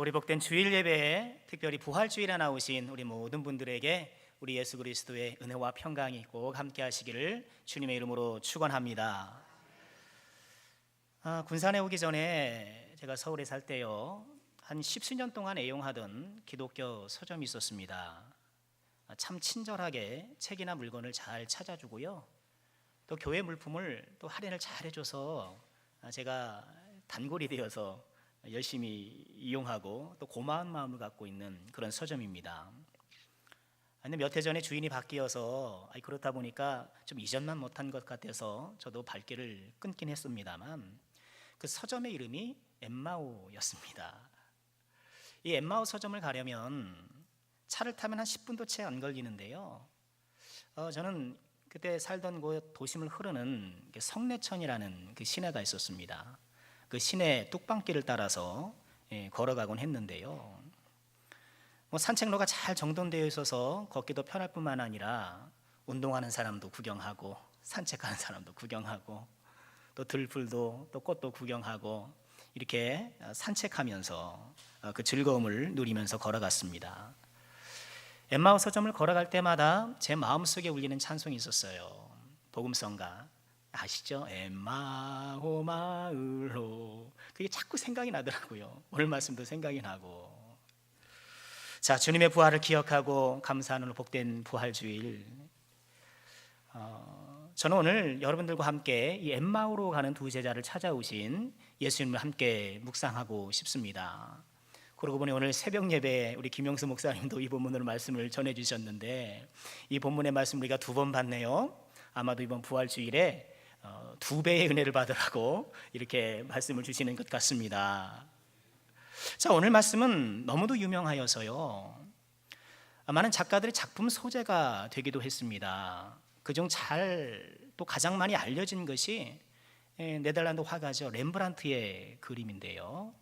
우리 복된 주일 예배에 특별히 부활주일에 나오신 우리 모든 분들에게 우리 예수 그리스도의 은혜와 평강이 꼭 함께 하시기를 주님의 이름으로 축원합니다. 군산에 오기 전에 제가 서울에 살 때요, 한 10수년 동안 애용하던 기독교 서점이 있었습니다. 참 친절하게 책이나 물건을 잘 찾아주고요, 또 교회 물품을 또 할인을 잘 해줘서 제가 단골이 되어서 열심히 이용하고 또 고마운 마음을 갖고 있는 그런 서점입니다. 근데 몇 해 전에 주인이 바뀌어서 그렇다 보니까 좀 이전만 못한 것 같아서 저도 발길을 끊긴 했습니다만, 그 서점의 이름이 엠마오였습니다. 이 엠마오 서점을 가려면 차를 타면 한 10분도 채 안 걸리는데요, 저는 그때 살던 곳 도심을 흐르는 성내천이라는 그 시내가 있었습니다. 그 시내 뚝방길을 따라서 걸어가곤 했는데요, 산책로가 잘 정돈되어 있어서 걷기도 편할 뿐만 아니라 운동하는 사람도 구경하고 산책하는 사람도 구경하고 또 들풀도 또 꽃도 구경하고 이렇게 산책하면서 그 즐거움을 누리면서 걸어갔습니다. 엠마오 서점을 걸어갈 때마다 제 마음속에 울리는 찬송이 있었어요. 복음성가 아시죠? 엠마오 마을로. 그게 자꾸 생각이 나더라고요. 오늘 말씀도 생각이 나고. 자, 주님의 부활을 기억하고 감사하는 복된 부활주일, 저는 오늘 여러분들과 함께 이 엠마오로 가는 두 제자를 찾아오신 예수님을 함께 묵상하고 싶습니다. 그러고 보니 오늘 새벽 예배에 우리 김용수 목사님도 이 본문으로 말씀을 전해 주셨는데, 이 본문의 말씀 우리가 두 번 봤네요. 아마도 이번 부활주일에 2배의 은혜를 받으라고 이렇게 말씀을 주시는 것 같습니다. 자, 오늘 말씀은 너무도 유명하여서요, 많은 작가들의 작품 소재가 되기도 했습니다. 그중 또 가장 많이 알려진 것이 네덜란드 화가죠, 렘브란트의 그림인데요,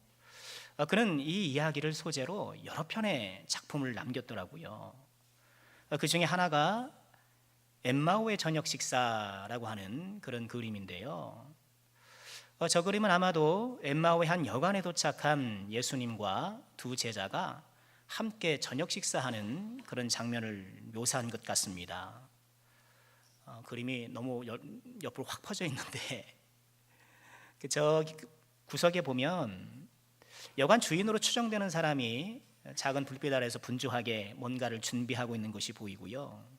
그는 이 이야기를 소재로 여러 편의 작품을 남겼더라고요. 그 중에 하나가 엠마오의 저녁 식사라고 하는 그런 그림인데요, 저 그림은 아마도 엠마오의 한 여관에 도착한 예수님과 두 제자가 함께 저녁 식사하는 그런 장면을 묘사한 것 같습니다. 그림이 너무 옆으로 확 퍼져 있는데, 저 구석에 보면 여관 주인으로 추정되는 사람이 작은 불빛 아래에서 분주하게 뭔가를 준비하고 있는 것이 보이고요,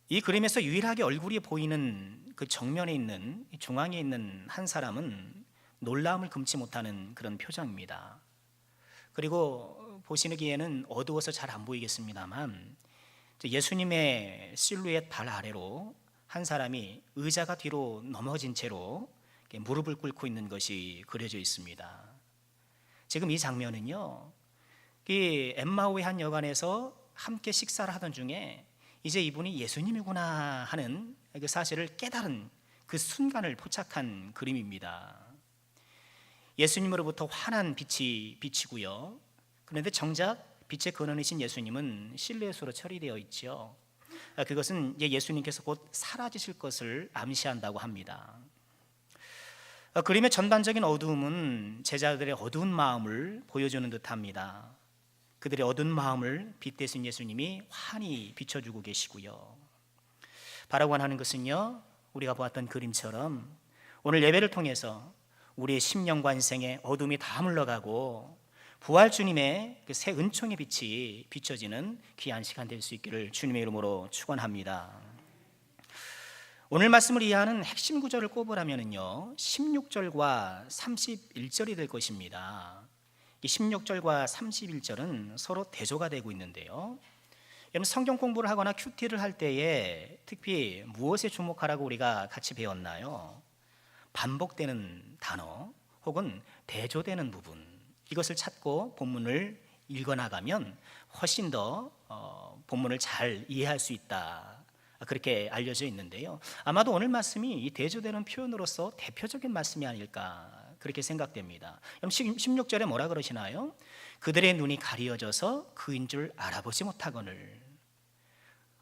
이 그림에서 유일하게 얼굴이 보이는 그 정면에 있는, 중앙에 있는 한 사람은 놀라움을 금치 못하는 그런 표정입니다. 그리고 보시기에는 어두워서 잘 안 보이겠습니다만, 예수님의 실루엣 발 아래로 한 사람이 의자가 뒤로 넘어진 채로 무릎을 꿇고 있는 것이 그려져 있습니다. 지금 이 장면은요, 이 엠마오의 한 여관에서 함께 식사를 하던 중에 이제 이분이 예수님이구나 하는 그 사실을 깨달은 그 순간을 포착한 그림입니다. 예수님으로부터 환한 빛이 비치고요, 그런데 정작 빛의 근원이신 예수님은 실루엣으로 처리되어 있죠. 그것은 예수님께서 곧 사라지실 것을 암시한다고 합니다. 그림의 전반적인 어두움은 제자들의 어두운 마음을 보여주는 듯합니다. 그들의 어두운 마음을 빛 대신 예수님이 환히 비춰주고 계시고요, 바라고 하는 것은요, 우리가 보았던 그림처럼 오늘 예배를 통해서 우리의 심령과 인생의 어둠이 다 물러가고 부활 주님의 그 새 은총의 빛이 비춰지는 귀한 시간 될 수 있기를 주님의 이름으로 축원합니다. 오늘 말씀을 이해하는 핵심 구절을 꼽으라면요, 16절과 31절이 될 것입니다. 이 16절과 31절은 서로 대조가 되고 있는데요, 여러분 성경 공부를 하거나 큐티를 할 때에 특히 무엇에 주목하라고 우리가 같이 배웠나요? 반복되는 단어 혹은 대조되는 부분, 이것을 찾고 본문을 읽어나가면 훨씬 더 본문을 잘 이해할 수 있다, 그렇게 알려져 있는데요, 아마도 오늘 말씀이 이 대조되는 표현으로서 대표적인 말씀이 아닐까 그렇게 생각됩니다. 그럼 16절에 뭐라 그러시나요? 그들의 눈이 가리어져서 그인 줄 알아보지 못하거늘.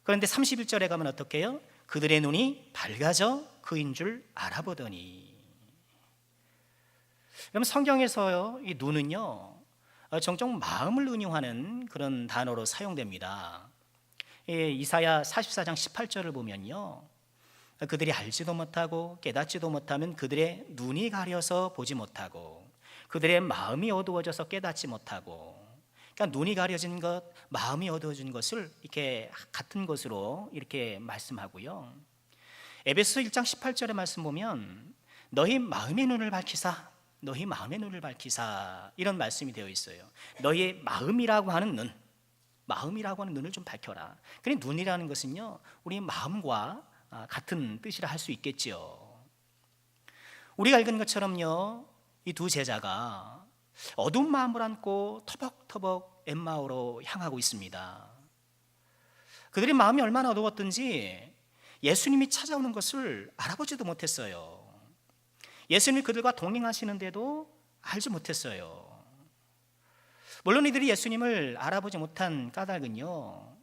그런데 31절에 가면 어떻게 해요? 그들의 눈이 밝아져 그인 줄 알아보더니. 그럼 성경에서요, 이 눈은요, 종종 마음을 은유하는 그런 단어로 사용됩니다. 이사야 44장 18절을 보면요, 그들이 알지도 못하고 깨닫지도 못하면 그들의 눈이 가려서 보지 못하고 그들의 마음이 어두워져서 깨닫지 못하고. 그러니까 눈이 가려진 것, 마음이 어두워진 것을 이렇게 같은 것으로 이렇게 말씀하고요. 에베소 1장 18절의 말씀 보면 너희 마음의 눈을 밝히사, 너희 마음의 눈을 밝히사, 이런 말씀이 되어 있어요. 너희의 마음이라고 하는 눈, 마음이라고 하는 눈을 좀 밝혀라. 그러니 눈이라는 것은요, 우리 마음과 같은 뜻이라 할 수 있겠지요. 우리가 읽은 것처럼요, 이 두 제자가 어두운 마음을 안고 터벅터벅 엠마오로 향하고 있습니다. 그들의 마음이 얼마나 어두웠던지 예수님이 찾아오는 것을 알아보지도 못했어요. 예수님이 그들과 동행하시는데도 알지 못했어요. 물론 이들이 예수님을 알아보지 못한 까닭은요,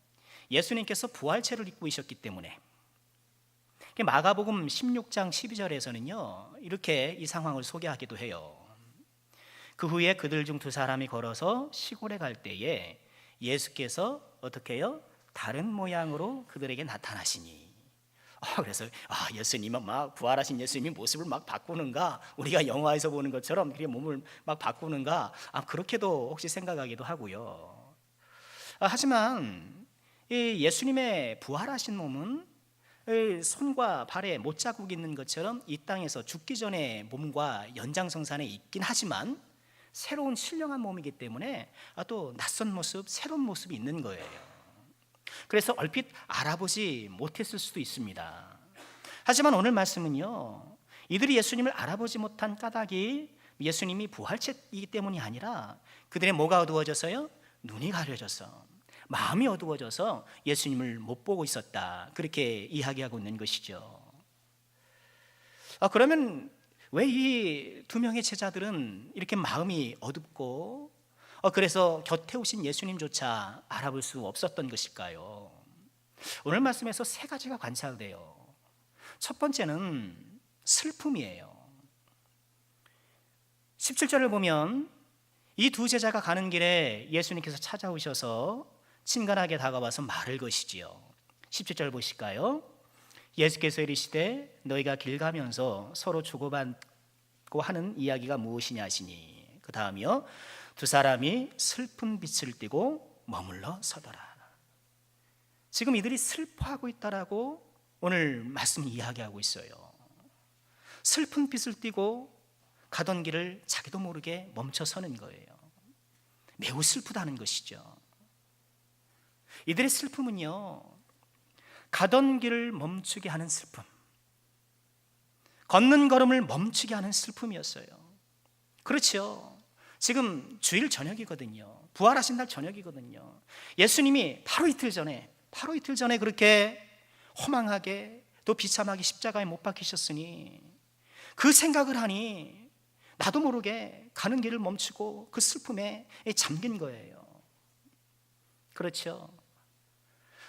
예수님께서 부활체를 입고 계셨기 때문에. 마가복음 16장 12절에서는요, 이렇게 이 상황을 소개하기도 해요. 그 후에 그들 중 두 사람이 걸어서 시골에 갈 때에 예수께서 어떻게 해요? 다른 모양으로 그들에게 나타나시니. 그래서 예수님은 막 부활하신 예수님이 모습을 막 바꾸는가? 우리가 영화에서 보는 것처럼 그렇게 몸을 막 바꾸는가? 그렇게도 혹시 생각하기도 하고요. 하지만 이 예수님의 부활하신 몸은 손과 발에 못자국이 있는 것처럼 이 땅에서 죽기 전에 몸과 연장성산에 있긴 하지만 새로운 신령한 몸이기 때문에 또 낯선 모습, 새로운 모습이 있는 거예요. 그래서 얼핏 알아보지 못했을 수도 있습니다. 하지만 오늘 말씀은요, 이들이 예수님을 알아보지 못한 까닭이 예수님이 부활체이기 때문이 아니라 그들의 뭐가 어두워져서요? 눈이 가려져서, 마음이 어두워져서 예수님을 못 보고 있었다, 그렇게 이야기하고 있는 것이죠. 그러면 왜 이 두 명의 제자들은 이렇게 마음이 어둡고 그래서 곁에 오신 예수님조차 알아볼 수 없었던 것일까요? 오늘 말씀에서 세 가지가 관찰돼요. 첫 번째는 슬픔이에요. 17절을 보면 이 두 제자가 가는 길에 예수님께서 찾아오셔서 친근하게 다가와서 말을 거시지요. 17절 보실까요? 예수께서 이르시되 너희가 길 가면서 서로 주고받고 하는 이야기가 무엇이냐 하시니, 그 다음이요, 두 사람이 슬픈 빛을 띠고 머물러 서더라. 지금 이들이 슬퍼하고 있다라고 오늘 말씀 이야기하고 있어요. 슬픈 빛을 띠고 가던 길을 자기도 모르게 멈춰 서는 거예요. 매우 슬프다는 것이죠. 이들의 슬픔은요, 가던 길을 멈추게 하는 슬픔, 걷는 걸음을 멈추게 하는 슬픔이었어요. 그렇죠. 지금 주일 저녁이거든요. 부활하신 날 저녁이거든요. 예수님이 바로 이틀 전에 그렇게 허망하게 또 비참하게 십자가에 못 박히셨으니 그 생각을 하니 나도 모르게 가는 길을 멈추고 그 슬픔에 잠긴 거예요. 그렇죠.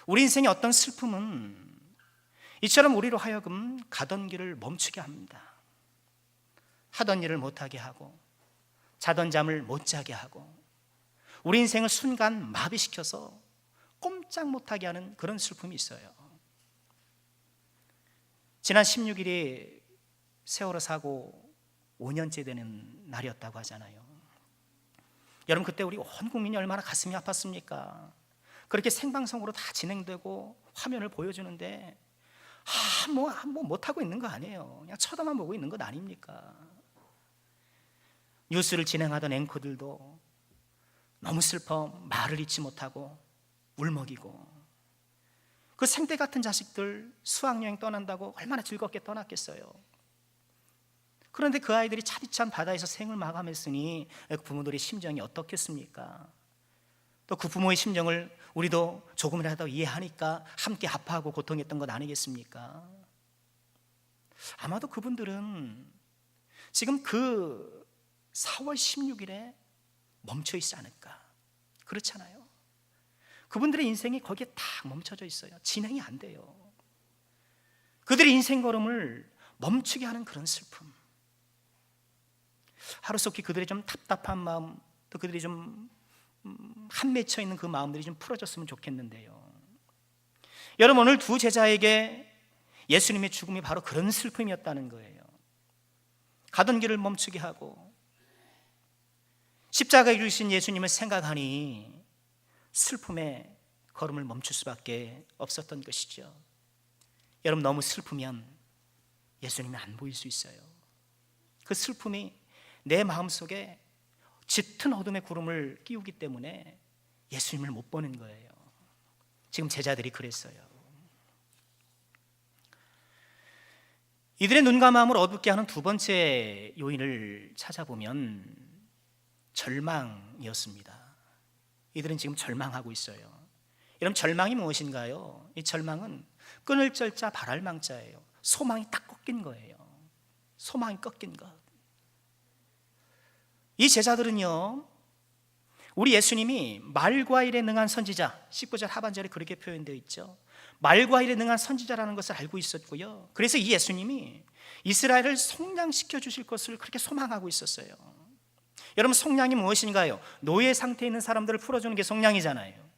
우리 인생의 어떤 슬픔은 이처럼 우리로 하여금 가던 길을 멈추게 합니다. 하던 일을 못하게 하고 자던 잠을 못 자게 하고 우리 인생을 순간 마비시켜서 꼼짝 못하게 하는 그런 슬픔이 있어요. 지난 16일이 세월호 사고 5년째 되는 날이었다고 하잖아요. 여러분, 그때 우리 온 국민이 얼마나 가슴이 아팠습니까? 그렇게 생방송으로 다 진행되고 화면을 보여주는데 뭐 못하고 있는 거 아니에요. 그냥 쳐다만 보고 있는 것 아닙니까? 뉴스를 진행하던 앵커들도 너무 슬퍼 말을 잇지 못하고 울먹이고, 그 생떼 같은 자식들 수학여행 떠난다고 얼마나 즐겁게 떠났겠어요. 그런데 그 아이들이 차디찬 바다에서 생을 마감했으니 그 부모들의 심정이 어떻겠습니까? 또 그 부모의 심정을 우리도 조금이라도 이해하니까 함께 아파하고 고통했던 것 아니겠습니까? 아마도 그분들은 지금 그 4월 16일에 멈춰 있지 않을까? 그렇잖아요. 그분들의 인생이 거기에 딱 멈춰져 있어요. 진행이 안 돼요. 그들의 인생 걸음을 멈추게 하는 그런 슬픔. 하루속히 그들의 좀 답답한 마음, 또 그들이 좀 한맺혀 있는 그 마음들이 좀 풀어졌으면 좋겠는데요. 여러분, 오늘 두 제자에게 예수님의 죽음이 바로 그런 슬픔이었다는 거예요. 가던 길을 멈추게 하고 십자가에 죽으신 예수님을 생각하니 슬픔에 걸음을 멈출 수밖에 없었던 것이죠. 여러분, 너무 슬프면 예수님이 안 보일 수 있어요. 그 슬픔이 내 마음속에 짙은 어둠의 구름을 끼우기 때문에 예수님을 못 보는 거예요. 지금 제자들이 그랬어요. 이들의 눈과 마음을 어둡게 하는 두 번째 요인을 찾아보면 절망이었습니다. 이들은 지금 절망하고 있어요. 여러분, 절망이 무엇인가요? 이 절망은 끊을 절자 바랄 망자예요. 소망이 딱 꺾인 거예요. 소망이 꺾인 것. 이 제자들은요, 우리 예수님이 말과 일에 능한 선지자, 19절 하반절에 그렇게 표현되어 있죠. 말과 일에 능한 선지자라는 것을 알고 있었고요. 그래서 이 예수님이 이스라엘을 속량시켜 주실 것을 그렇게 소망하고 있었어요. 여러분, 속량이 무엇인가요? 노예 상태에 있는 사람들을 풀어주는 게 속량이잖아요.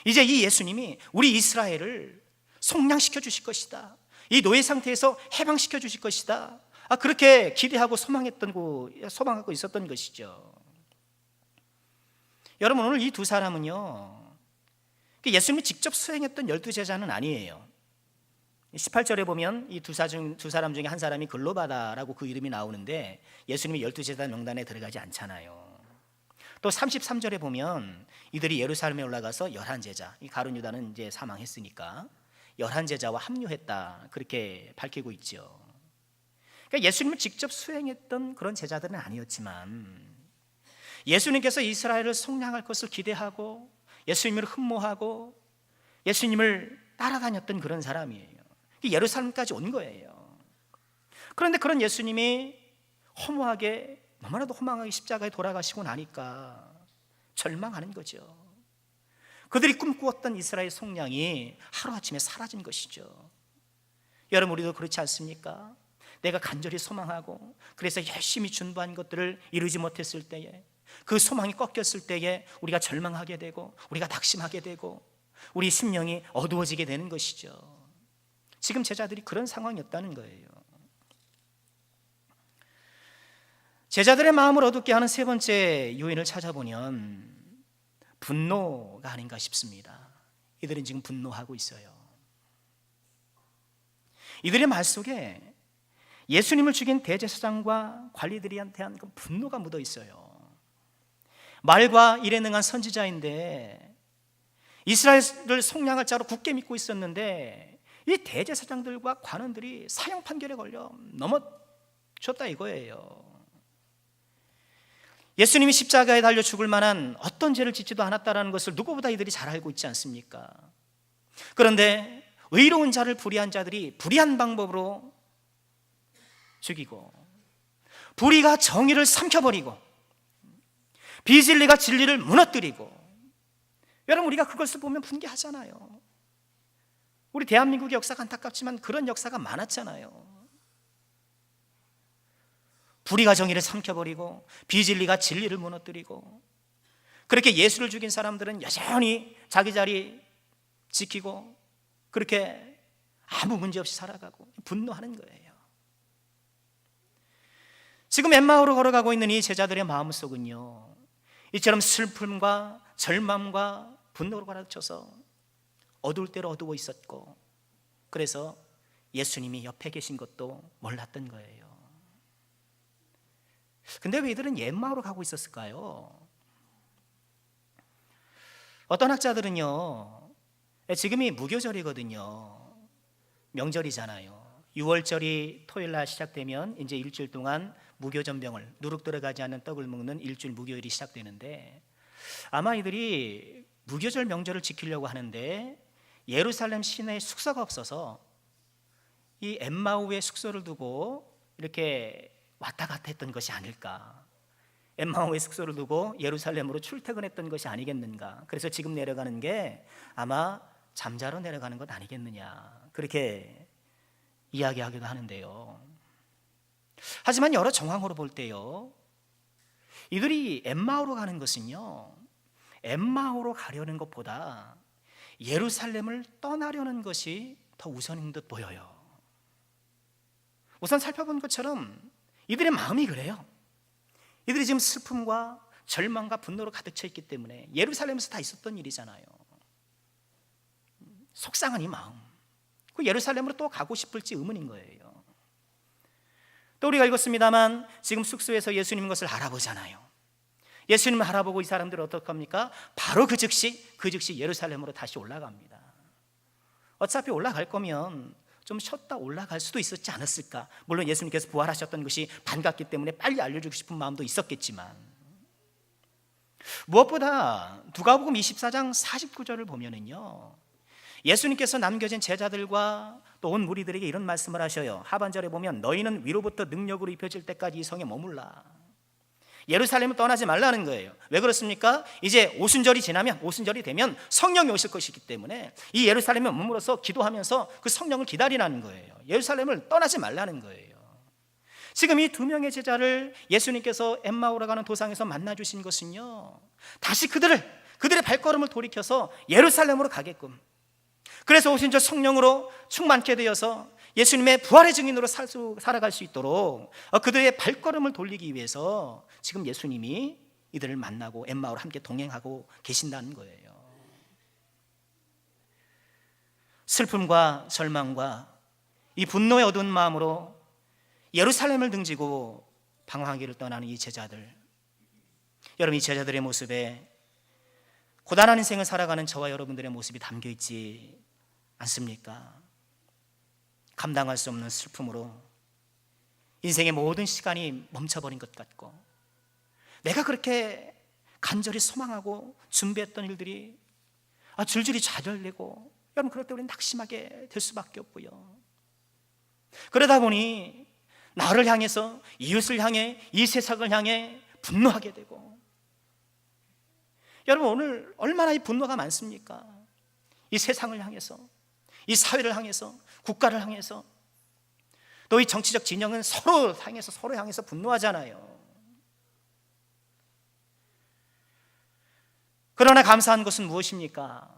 이제 이 예수님이 우리 이스라엘을 속량시켜 주실 것이다. 이 노예 상태에서 해방시켜 주실 것이다. 그렇게 기대하고 소망하고 있었던 것이죠. 여러분, 오늘 이 두 사람은요, 예수님이 직접 수행했던 12제자는 아니에요. 18절에 보면 이 두 사람 중에 한 사람이 글로바다라고 그 이름이 나오는데 예수님이 12제자 명단에 들어가지 않잖아요. 또 33절에 보면 이들이 예루살렘에 올라가서 11제자, 이 가룟 유다는 이제 사망했으니까 11제자와 합류했다, 그렇게 밝히고 있죠. 그러니까 예수님을 직접 수행했던 그런 제자들은 아니었지만 예수님께서 이스라엘을 속량할 것을 기대하고 예수님을 흠모하고 예수님을 따라다녔던 그런 사람이에요. 예루살렘까지 온 거예요. 그런데 그런 예수님이 너무나도 허무하게 십자가에 돌아가시고 나니까 절망하는 거죠. 그들이 꿈꾸었던 이스라엘 속량이 하루아침에 사라진 것이죠. 여러분, 우리도 그렇지 않습니까? 내가 간절히 소망하고 그래서 열심히 준비한 것들을 이루지 못했을 때에, 그 소망이 꺾였을 때에 우리가 절망하게 되고 우리가 낙심하게 되고 우리 심령이 어두워지게 되는 것이죠. 지금 제자들이 그런 상황이었다는 거예요. 제자들의 마음을 어둡게 하는 세 번째 요인을 찾아보면 분노가 아닌가 싶습니다. 이들은 지금 분노하고 있어요. 이들의 말 속에 예수님을 죽인 대제사장과 관리들에 대한 그 분노가 묻어 있어요. 말과 일에 능한 선지자인데 이스라엘을 속량할 자로 굳게 믿고 있었는데 이 대제사장들과 관원들이 사형 판결에 걸려 넘어졌다 이거예요. 예수님이 십자가에 달려 죽을 만한 어떤 죄를 짓지도 않았다는 것을 누구보다 이들이 잘 알고 있지 않습니까? 그런데 의로운 자를 불의한 자들이 불의한 방법으로 죽이고, 불의가 정의를 삼켜버리고, 비진리가 진리를 무너뜨리고, 여러분, 우리가 그것을 보면 분개하잖아요. 우리 대한민국의 역사가 안타깝지만 그런 역사가 많았잖아요. 불의가 정의를 삼켜버리고 비진리가 진리를 무너뜨리고, 그렇게 예수를 죽인 사람들은 여전히 자기 자리 지키고 그렇게 아무 문제 없이 살아가고 분노하는 거예요. 지금 엠마오로 걸어가고 있는 이 제자들의 마음속은요, 이처럼 슬픔과 절망과 분노로 가라앉혀서 어두울 대로 어두워 있었고, 그래서 예수님이 옆에 계신 것도 몰랐던 거예요. 근데 왜 이들은 엠마오로 가고 있었을까요? 어떤 학자들은요, 지금이 무교절이거든요. 명절이잖아요. 6월절이 토요일날 시작되면 이제 일주일 동안 무교전병을, 누룩 들어가지 않는 떡을 먹는 일주일 무교일이 시작되는데, 아마 이들이 무교절 명절을 지키려고 하는데 예루살렘 시내에 숙소가 없어서 이 엠마오에 숙소를 두고 이렇게 왔다 갔다 했던 것이 아닐까. 엠마오에 숙소를 두고 예루살렘으로 출퇴근했던 것이 아니겠는가. 그래서 지금 내려가는 게 아마 잠자러 내려가는 것 아니겠느냐, 그렇게 이야기하기도 하는데요. 하지만 여러 정황으로 볼 때요, 이들이 엠마오로 가는 것은요, 엠마오로 가려는 것보다 예루살렘을 떠나려는 것이 더 우선인 듯 보여요. 우선 살펴본 것처럼 이들의 마음이 그래요. 이들이 지금 슬픔과 절망과 분노로 가득 차 있기 때문에, 예루살렘에서 다 있었던 일이잖아요. 속상한 이 마음, 그 예루살렘으로 또 가고 싶을지 의문인 거예요. 또 우리가 읽었습니다만 지금 숙소에서 예수님 것을 알아보잖아요. 예수님을 알아보고 이 사람들은 어떻게 합니까? 바로 그 즉시 예루살렘으로 다시 올라갑니다. 어차피 올라갈 거면 좀 쉬었다 올라갈 수도 있었지 않았을까. 물론 예수님께서 부활하셨던 것이 반갑기 때문에 빨리 알려주고 싶은 마음도 있었겠지만, 무엇보다 누가복음 24장 49절을 보면은요, 예수님께서 남겨진 제자들과 또 온 무리들에게 이런 말씀을 하셔요. 하반절에 보면 너희는 위로부터 능력으로 입혀질 때까지 이 성에 머물라. 예루살렘을 떠나지 말라는 거예요. 왜 그렇습니까? 이제 오순절이 지나면, 오순절이 되면 성령이 오실 것이기 때문에 이 예루살렘에 머물러서 기도하면서 그 성령을 기다리라는 거예요. 예루살렘을 떠나지 말라는 거예요. 지금 이 2명의 제자를 예수님께서 엠마오로 가는 도상에서 만나 주신 것은요, 다시 그들의 발걸음을 돌이켜서 예루살렘으로 가게끔, 그래서 오순절 성령으로 충만케 되어서 예수님의 부활의 증인으로 살아갈 수 있도록 그들의 발걸음을 돌리기 위해서 지금 예수님이 이들을 만나고 엠마오로 함께 동행하고 계신다는 거예요. 슬픔과 절망과 이 분노의 어두운 마음으로 예루살렘을 등지고 방황하기를 떠나는 이 제자들, 여러분, 이 제자들의 모습에 고단한 인생을 살아가는 저와 여러분들의 모습이 담겨 있지 않습니까? 감당할 수 없는 슬픔으로 인생의 모든 시간이 멈춰버린 것 같고, 내가 그렇게 간절히 소망하고 준비했던 일들이 줄줄이 좌절되고, 여러분, 그럴 때 우리는 낙심하게 될 수밖에 없고요. 그러다 보니 나를 향해서, 이웃을 향해, 이 세상을 향해 분노하게 되고, 여러분, 오늘 얼마나 이 분노가 많습니까? 이 세상을 향해서, 이 사회를 향해서, 국가를 향해서, 또 이 정치적 진영은 서로 향해서 분노하잖아요. 그러나 감사한 것은 무엇입니까?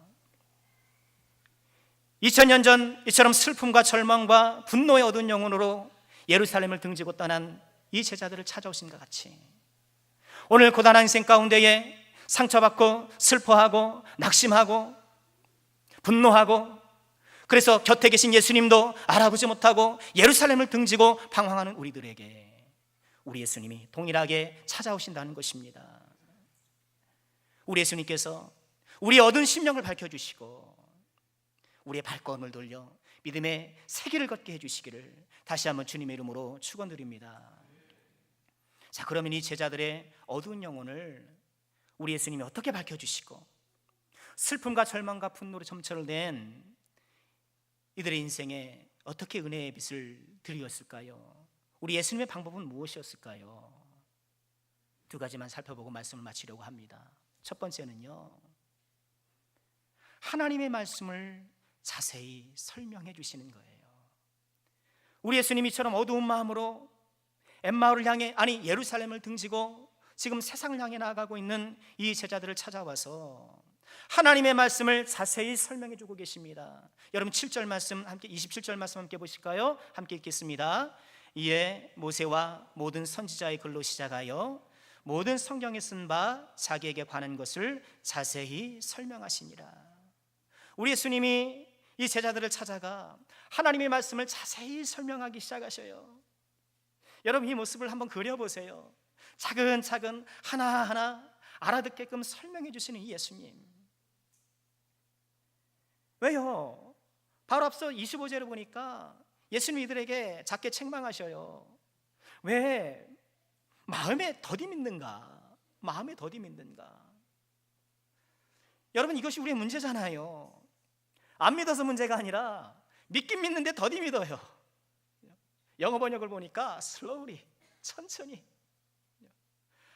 2000년 전 이처럼 슬픔과 절망과 분노의 어두운 영혼으로 예루살렘을 등지고 떠난 이 제자들을 찾아오신 것 같이, 오늘 고단한 인생 가운데에 상처받고 슬퍼하고 낙심하고 분노하고, 그래서 곁에 계신 예수님도 알아보지 못하고 예루살렘을 등지고 방황하는 우리들에게 우리 예수님이 동일하게 찾아오신다는 것입니다. 우리 예수님께서 우리의 어두운 심령을 밝혀주시고 우리의 발걸음을 돌려 믿음의 새 길을 걷게 해주시기를 다시 한번 주님의 이름으로 축원드립니다. 자, 그러면 이 제자들의 어두운 영혼을 우리 예수님이 어떻게 밝혀주시고 슬픔과 절망과 분노로 점철을 낸 이들의 인생에 어떻게 은혜의 빛을 드리었을까요? 우리 예수님의 방법은 무엇이었을까요? 2가지만 살펴보고 말씀을 마치려고 합니다. 첫 번째는요, 하나님의 말씀을 자세히 설명해 주시는 거예요. 우리 예수님이 이처럼 어두운 마음으로 엠마오를 향해, 아니 예루살렘을 등지고 지금 세상을 향해 나아가고 있는 이 제자들을 찾아와서 하나님의 말씀을 자세히 설명해 주고 계십니다. 여러분 7절 말씀 함께, 27절 말씀 함께 보실까요? 함께 읽겠습니다. 이에 모세와 모든 선지자의 글로 시작하여 모든 성경에 쓴 바 자기에게 관한 것을 자세히 설명하시니라. 우리 예수님이 이 제자들을 찾아가 하나님의 말씀을 자세히 설명하기 시작하셔요. 여러분, 이 모습을 한번 그려보세요. 차근차근 하나하나 알아듣게끔 설명해 주시는 이 예수님. 왜요? 바로 앞서 25절을 보니까 예수님 이들에게 작게 책망하셔요. 왜 마음에 더디 믿는가? 마음에 더디 믿는가? 여러분, 이것이 우리의 문제잖아요. 안 믿어서 문제가 아니라 믿긴 믿는데 더디 믿어요. 영어 번역을 보니까 slowly, 천천히.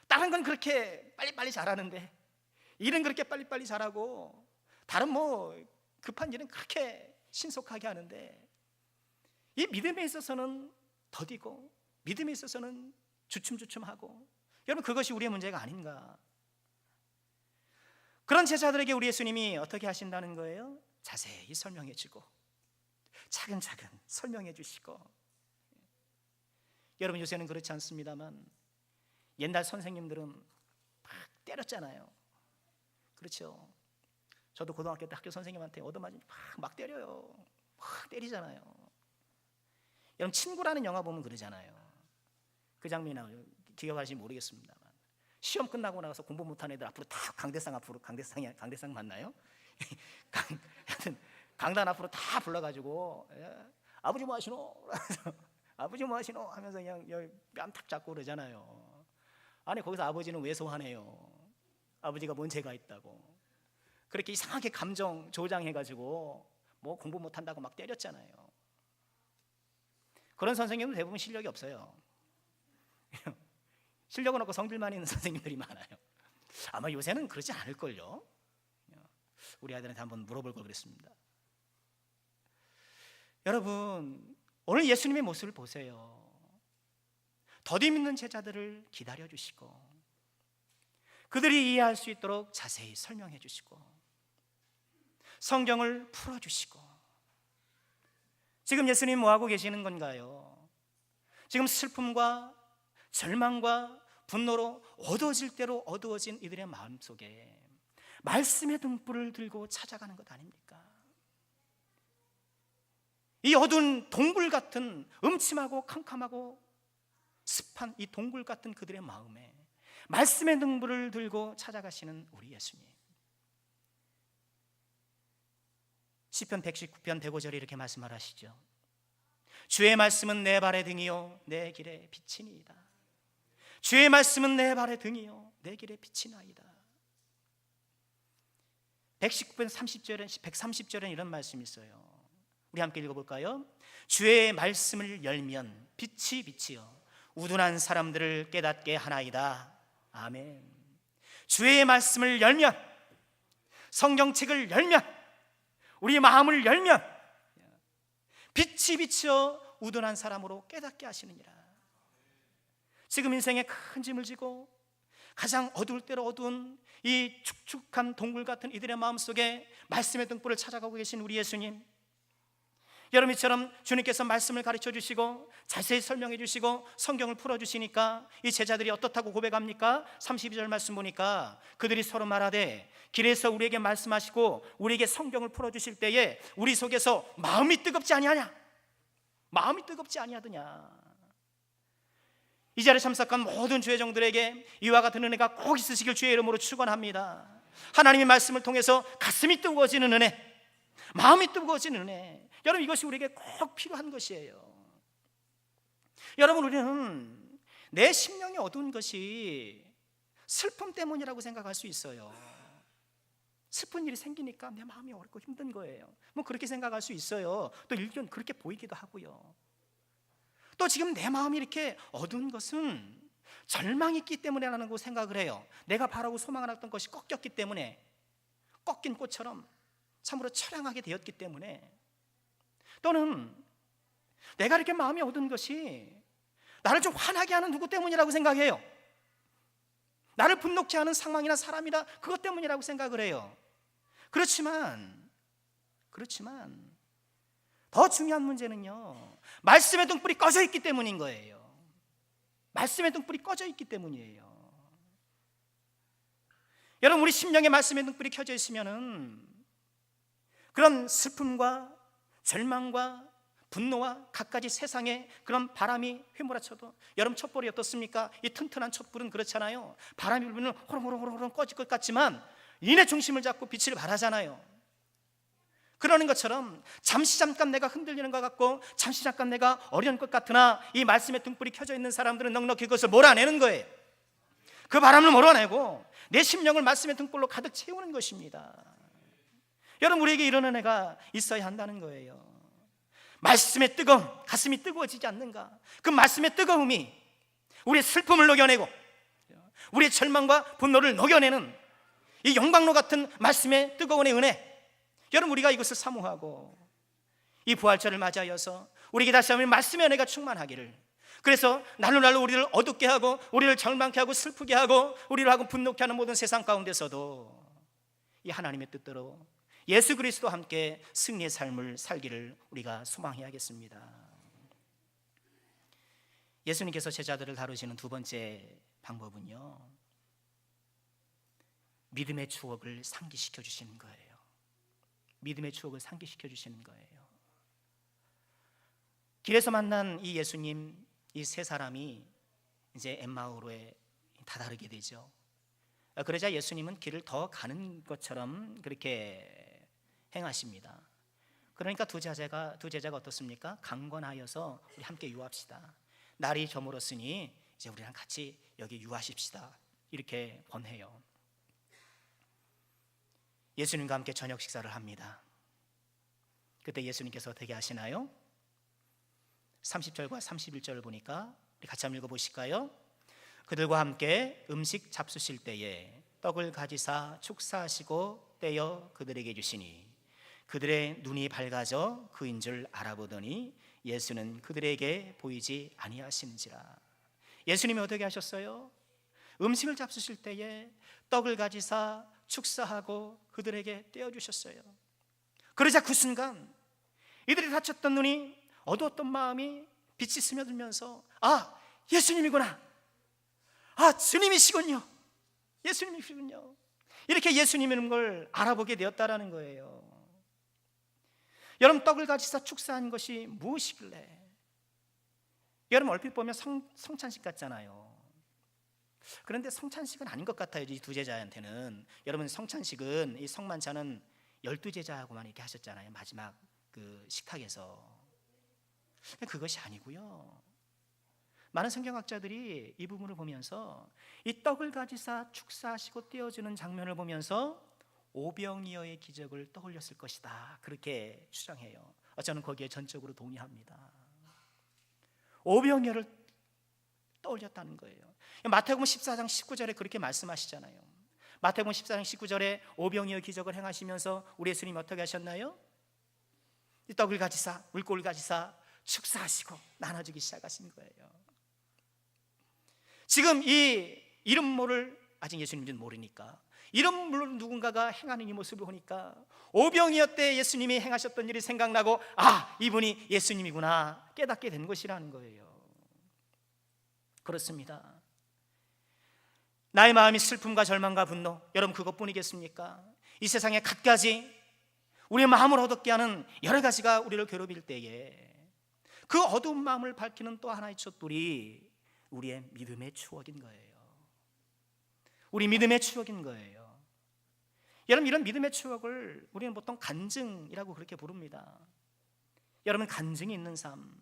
다른 건 그렇게 빨리빨리 잘하는데, 일은 그렇게 빨리빨리 잘하고, 다른 뭐 급한 일은 그렇게 신속하게 하는데, 이 믿음에 있어서는 더디고, 믿음에 있어서는 주춤주춤하고, 여러분, 그것이 우리의 문제가 아닌가? 그런 제자들에게 우리 예수님이 어떻게 하신다는 거예요? 자세히 설명해 주고 차근차근 설명해 주시고. 여러분, 요새는 그렇지 않습니다만 옛날 선생님들은 막 때렸잖아요. 그렇죠? 저도 고등학교 때 학교 선생님한테 얻어맞으면 막 때려요. 막 때리잖아요. 여러분, 친구라는 영화 보면 그러잖아요. 그 장면이 나오죠. 기억하실지 모르겠습니다만 시험 끝나고 나서 공부 못한 애들 앞으로 다 강대상 맞나요? 하여튼 강단 앞으로 다 불러가지고 아버지 뭐 하시노? 아버지 뭐 하시노? 하면서 그냥 뺨탁 잡고 그러잖아요. 아니, 거기서 아버지는 왜 소환해요? 아버지가 뭔 죄가 있다고 그렇게 이상하게 감정 조장해가지고 뭐 공부 못한다고 막 때렸잖아요. 그런 선생님은 대부분 실력이 없어요. 실력은 없고 성질만 있는 선생님들이 많아요. 아마 요새는 그러지 않을걸요. 우리 아이들한테 한번 물어볼 걸 그랬습니다. 여러분, 오늘 예수님의 모습을 보세요. 더디 믿는 제자들을 기다려 주시고 그들이 이해할 수 있도록 자세히 설명해 주시고 성경을 풀어 주시고. 지금 예수님 뭐 하고 계시는 건가요? 지금 슬픔과 절망과 분노로 어두워질 대로 어두워진 이들의 마음속에 말씀의 등불을 들고 찾아가는 것 아닙니까? 이 어두운 동굴 같은 음침하고 캄캄하고 습한 이 동굴 같은 그들의 마음에 말씀의 등불을 들고 찾아가시는 우리 예수님. 시편 119편 105절에 이렇게 말씀하시죠. 주의 말씀은 내 발의 등이요 내 길의 빛이니이다. 주의 말씀은 내 발의 등이요 내 길의 빛이나이다. 119편 130절엔 이런 말씀이 있어요. 우리 함께 읽어볼까요? 주의 말씀을 열면 빛이 빛이요 우둔한 사람들을 깨닫게 하나이다. 아멘. 주의 말씀을 열면, 성경책을 열면, 우리 마음을 열면 빛이 비치어 우둔한 사람으로 깨닫게 하시느니라. 지금 인생에 큰 짐을 지고 가장 어두울 대로 어두운 이 축축한 동굴 같은 이들의 마음속에 말씀의 등불을 찾아가고 계신 우리 예수님, 여러분처럼 주님께서 말씀을 가르쳐 주시고 자세히 설명해 주시고 성경을 풀어 주시니까 이 제자들이 어떻다고 고백합니까? 32절 말씀 보니까 그들이 서로 말하되 길에서 우리에게 말씀하시고 우리에게 성경을 풀어 주실 때에 우리 속에서 마음이 뜨겁지 아니하냐? 마음이 뜨겁지 아니하더냐? 이 자리에 참석한 모든 주의 종들에게 이와 같은 은혜가 꼭 있으시길 주의 이름으로 축원합니다. 하나님의 말씀을 통해서 가슴이 뜨거워지는 은혜, 마음이 뜨거워지는 은혜, 여러분, 이것이 우리에게 꼭 필요한 것이에요. 여러분, 우리는 내 심령이 어두운 것이 슬픔 때문이라고 생각할 수 있어요. 슬픈 일이 생기니까 내 마음이 어렵고 힘든 거예요. 뭐 그렇게 생각할 수 있어요. 또 일견 그렇게 보이기도 하고요. 또 지금 내 마음이 이렇게 어두운 것은 절망이 있기 때문이라는 생각을 해요. 내가 바라고 소망하던 것이 꺾였기 때문에, 꺾인 꽃처럼 참으로 처량하게 되었기 때문에, 또는 내가 이렇게 마음이 어두운 것이 나를 좀 화나게 하는 누구 때문이라고 생각해요. 나를 분노케 하는 상황이나 사람이나 그것 때문이라고 생각을 해요. 그렇지만 더 중요한 문제는요, 말씀의 등불이 꺼져 있기 때문인 거예요. 말씀의 등불이 꺼져 있기 때문이에요. 여러분, 우리 심령에 말씀의 등불이 켜져 있으면은 그런 슬픔과 절망과 분노와 갖가지 세상에 그런 바람이 휘몰아쳐도, 여러분 촛불이 어떻습니까? 이 튼튼한 촛불은 그렇잖아요. 바람이 불면 호롱호롱호롱 꺼질 것 같지만 인의 중심을 잡고 빛을 발하잖아요. 그러는 것처럼 잠깐 내가 흔들리는 것 같고 잠깐 내가 어려운 것 같으나 이 말씀의 등불이 켜져 있는 사람들은 넉넉히 그것을 몰아내는 거예요. 그 바람을 몰아내고 내 심령을 말씀의 등불로 가득 채우는 것입니다. 여러분, 우리에게 이런 은혜가 있어야 한다는 거예요. 말씀의 뜨거움, 가슴이 뜨거워지지 않는가? 그 말씀의 뜨거움이 우리의 슬픔을 녹여내고 우리의 절망과 분노를 녹여내는 이 영광로 같은 말씀의 뜨거운 은혜, 여러분, 우리가 이것을 사모하고 이 부활절을 맞이하여서 우리에게 다시 한번 말씀의 은혜가 충만하기를, 그래서 날로 우리를 어둡게 하고 우리를 절망케 하고 슬프게 하고 우리를 하고 분노케 하는 모든 세상 가운데서도 이 하나님의 뜻대로 예수 그리스도와 함께 승리의 삶을 살기를 우리가 소망해야겠습니다. 예수님께서 제자들을 다루시는 두 번째 방법은요, 믿음의 추억을 상기시켜 주시는 거예요. 믿음의 추억을 상기시켜 주시는 거예요. 길에서 만난 이 예수님, 이 세 사람이 이제 엠마오로에 다다르게 되죠. 그러자 예수님은 길을 더 가는 것처럼 그렇게 행하십니다. 그러니까 두 제자가 어떻습니까? 강권하여서 우리 함께 유합시다. 날이 저물었으니 이제 우리랑 같이 여기 유하십시다. 이렇게 권해요. 예수님과 함께 저녁 식사를 합니다. 그때 예수님께서 어떻게 하시나요? 30절과 31절을 보니까 우리 같이 한번 읽어보실까요? 그들과 함께 음식 잡수실 때에 떡을 가지사 축사하시고 떼어 그들에게 주시니 그들의 눈이 밝아져 그인 줄 알아보더니 예수는 그들에게 보이지 아니하시는지라. 예수님이 어떻게 하셨어요? 음식을 잡수실 때에 떡을 가지사 축사하고 그들에게 떼어주셨어요. 그러자 그 순간 이들이 다쳤던 눈이, 어두웠던 마음이 빛이 스며들면서 아, 예수님이구나, 아, 주님이시군요, 예수님이시군요, 이렇게 예수님이라는 걸 알아보게 되었다라는 거예요. 여러분, 떡을 가지사 축사한 것이 무엇이길래? 여러분, 얼핏 보면 성찬식 같잖아요. 그런데 성찬식은 아닌 것 같아요, 이 두 제자한테는. 여러분, 성찬식은, 이 성만찬은 12제자하고만 이렇게 하셨잖아요, 마지막 그 식탁에서. 그것이 아니고요, 많은 성경학자들이 이 부분을 보면서 이 떡을 가지사 축사하시고 떼어주는 장면을 보면서 오병이어의 기적을 떠올렸을 것이다, 그렇게 추정해요. 저는 거기에 전적으로 동의합니다. 오병이어를 떠올렸다는 거예요. 마태복음 14장 19절에 그렇게 말씀하시잖아요. 마태복음 14장 19절에 오병이어 기적을 행하시면서 우리 예수님이 어떻게 하셨나요? 이 떡을 가지사 물고기를 가지사 축사하시고 나눠주기 시작하신 거예요. 지금 이 이름 모를, 아직 예수님은 모르니까 이름 모를 누군가가 행하는 이 모습을 보니까 오병이어 때 예수님이 행하셨던 일이 생각나고 아, 이분이 예수님이구나 깨닫게 된 것이라는 거예요. 그렇습니다. 나의 마음이 슬픔과 절망과 분노, 여러분 그것뿐이겠습니까? 이 세상에 갖가지 우리의 마음을 어둡게 하는 여러 가지가 우리를 괴롭힐 때에 그 어두운 마음을 밝히는 또 하나의 촛불이 우리의 믿음의 추억인 거예요. 우리 믿음의 추억인 거예요. 여러분, 이런 믿음의 추억을 우리는 보통 간증이라고 그렇게 부릅니다. 여러분, 간증이 있는 삶,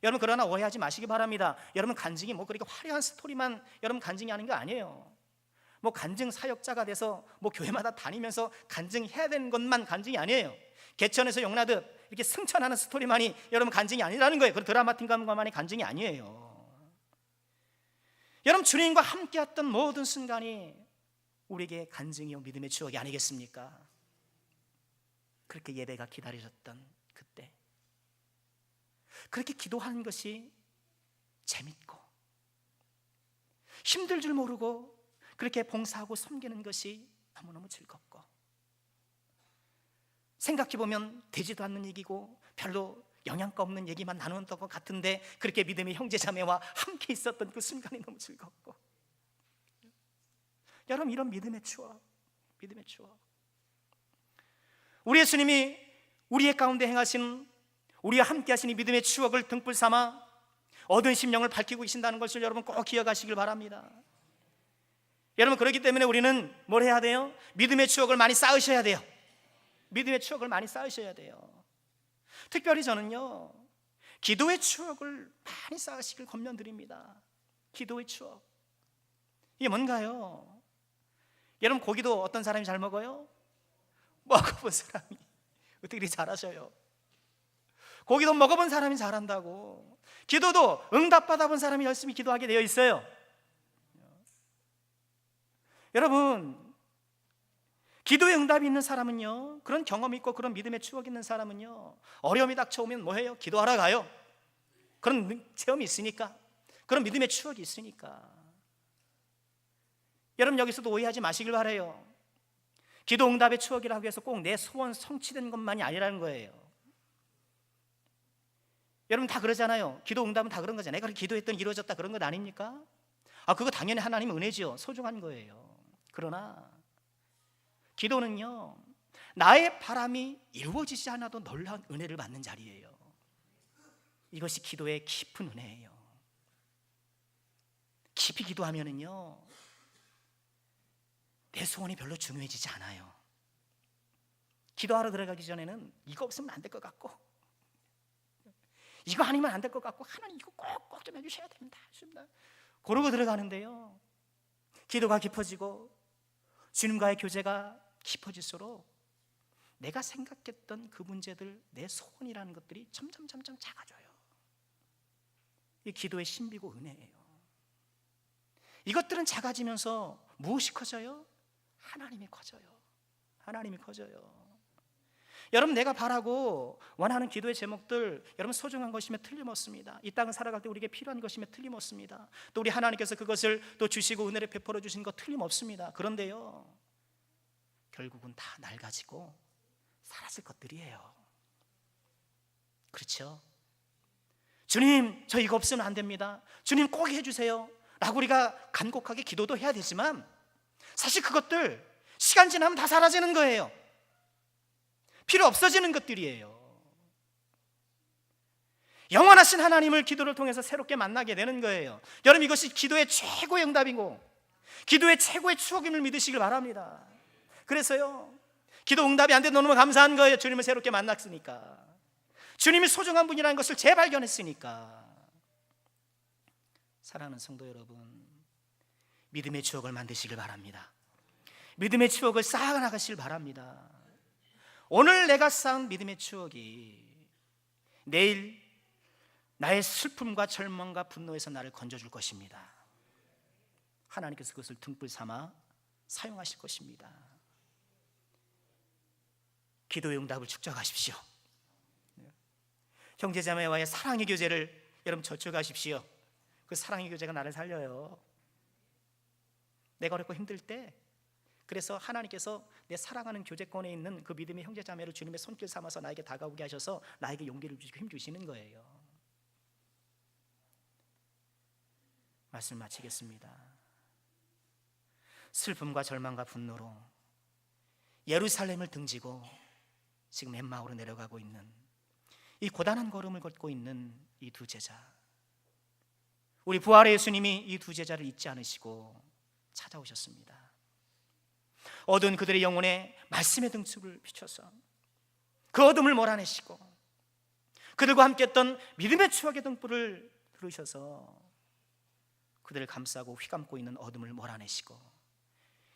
여러분 그러나 오해하지 마시기 바랍니다. 여러분, 간증이 뭐 그렇게 화려한 스토리만 여러분 간증이 하는 게 아니에요. 뭐 간증 사역자가 돼서 뭐 교회마다 다니면서 간증해야 되는 것만 간증이 아니에요. 개천에서 용나듯 이렇게 승천하는 스토리만이 여러분 간증이 아니라는 거예요. 그런 드라마틱한 것만이 간증이 아니에요. 여러분, 주님과 함께했던 모든 순간이 우리에게 간증이요 믿음의 추억이 아니겠습니까? 그렇게 예배가 기다려졌던 그때, 그렇게 기도하는 것이 재밌고 힘들 줄 모르고 그렇게 봉사하고 섬기는 것이 너무너무 즐겁고, 생각해보면 되지도 않는 얘기고 별로 영양가 없는 얘기만 나누는 것 같은데 그렇게 믿음의 형제자매와 함께 있었던 그 순간이 너무 즐겁고, 여러분, 이런 믿음의 추억, 믿음의 추억, 우리 예수님이 우리의 가운데 행하신, 우리와 함께 하신 이 믿음의 추억을 등불 삼아 얻은 심령을 밝히고 계신다는 것을 여러분 꼭 기억하시길 바랍니다. 여러분, 그렇기 때문에 우리는 뭘 해야 돼요? 믿음의 추억을 많이 쌓으셔야 돼요. 믿음의 추억을 많이 쌓으셔야 돼요. 특별히 저는요, 기도의 추억을 많이 쌓으시길 권면드립니다. 기도의 추억, 이게 뭔가요? 여러분, 고기도 어떤 사람이 잘 먹어요? 먹어본 사람이. 어떻게 이렇게 잘하셔요? 고기도 먹어본 사람이 잘한다고. 기도도 응답받아본 사람이 열심히 기도하게 되어 있어요. 여러분, 기도에 응답이 있는 사람은요, 그런 경험이 있고 그런 믿음의 추억이 있는 사람은요, 어려움이 닥쳐오면 뭐해요? 기도하러 가요. 그런 체험이 있으니까. 그런 믿음의 추억이 있으니까. 여러분 여기서도 오해하지 마시길 바라요. 기도 응답의 추억이라고 해서 꼭 내 소원 성취된 것만이 아니라는 거예요. 여러분 다 그러잖아요. 기도 응답은 다 그런 거잖아요. 내가 기도했더니 이루어졌다 그런 것 아닙니까? 그거 당연히 하나님 은혜죠. 소중한 거예요. 그러나 기도는요, 나의 바람이 이루어지지 않아도 놀라운 은혜를 받는 자리예요. 이것이 기도의 깊은 은혜예요. 깊이 기도하면은요, 내 소원이 별로 중요해지지 않아요. 기도하러 들어가기 전에는 이거 없으면 안 될 것 같고, 이거 아니면 안 될 것 같고, 하나님 이거 꼭 좀 해주셔야 됩니다. 그러고 들어가는데요, 기도가 깊어지고 주님과의 교제가 깊어질수록 내가 생각했던 그 문제들, 내 소원이라는 것들이 점점 작아져요. 이 기도의 신비고 은혜예요. 이것들은 작아지면서 무엇이 커져요? 하나님이 커져요. 하나님이 커져요. 여러분 내가 바라고 원하는 기도의 제목들, 여러분 소중한 것이면 틀림없습니다. 이 땅을 살아갈 때 우리에게 필요한 것이면 틀림없습니다. 또 우리 하나님께서 그것을 또 주시고 은혜를 베풀어 주신 것 틀림없습니다. 그런데요, 결국은 다 낡아지고 사라질 것들이에요. 그렇죠? 주님 저 이거 없으면 안 됩니다, 주님 꼭 해주세요 라고 우리가 간곡하게 기도도 해야 되지만, 사실 그것들 시간 지나면 다 사라지는 거예요. 필요 없어지는 것들이에요. 영원하신 하나님을 기도를 통해서 새롭게 만나게 되는 거예요. 여러분 이것이 기도의 최고의 응답이고 기도의 최고의 추억임을 믿으시길 바랍니다. 그래서요, 기도 응답이 안 돼도 너무 감사한 거예요. 주님을 새롭게 만났으니까, 주님이 소중한 분이라는 것을 재발견했으니까. 사랑하는 성도 여러분, 믿음의 추억을 만드시길 바랍니다. 믿음의 추억을 쌓아나가시길 바랍니다. 오늘 내가 쌓은 믿음의 추억이 내일 나의 슬픔과 절망과 분노에서 나를 건져줄 것입니다. 하나님께서 그것을 등불 삼아 사용하실 것입니다. 기도의 응답을 축적하십시오. 형제자매와의 사랑의 교제를 여러분 저축하십시오. 그 사랑의 교제가 나를 살려요. 내가 어렵고 힘들 때, 그래서 하나님께서 내 사랑하는 교제권에 있는 그 믿음의 형제자매를 주님의 손길 삼아서 나에게 다가오게 하셔서 나에게 용기를 주시고 힘 주시는 거예요. 말씀 마치겠습니다. 슬픔과 절망과 분노로 예루살렘을 등지고 지금 엠마오로 내려가고 있는 이 고단한 걸음을 걷고 있는 이 두 제자, 우리 부활의 예수님이 이 두 제자를 잊지 않으시고 찾아오셨습니다. 어두운 그들의 영혼에 말씀의 등불을 비춰서 그 어둠을 몰아내시고 그들과 함께했던 믿음의 추억의 등불을 들으셔서 그들을 감싸고 휘감고 있는 어둠을 몰아내시고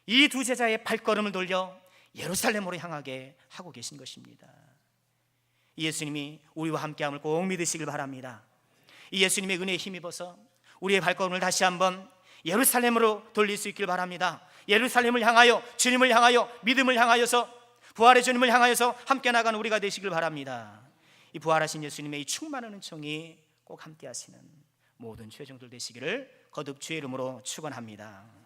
이 두 제자의 발걸음을 돌려 예루살렘으로 향하게 하고 계신 것입니다. 이 예수님이 우리와 함께함을 꼭 믿으시길 바랍니다. 이 예수님의 은혜에 힘입어서 우리의 발걸음을 다시 한번 예루살렘으로 돌릴 수 있길 바랍니다. 예루살렘을 향하여, 주님을 향하여, 믿음을 향하여서, 부활의 주님을 향하여서 함께 나가는 우리가 되시길 바랍니다. 이 부활하신 예수님의 이 충만한 은총이 꼭 함께 하시는 모든 죄종들 되시기를 거듭 주의 이름으로 축원합니다.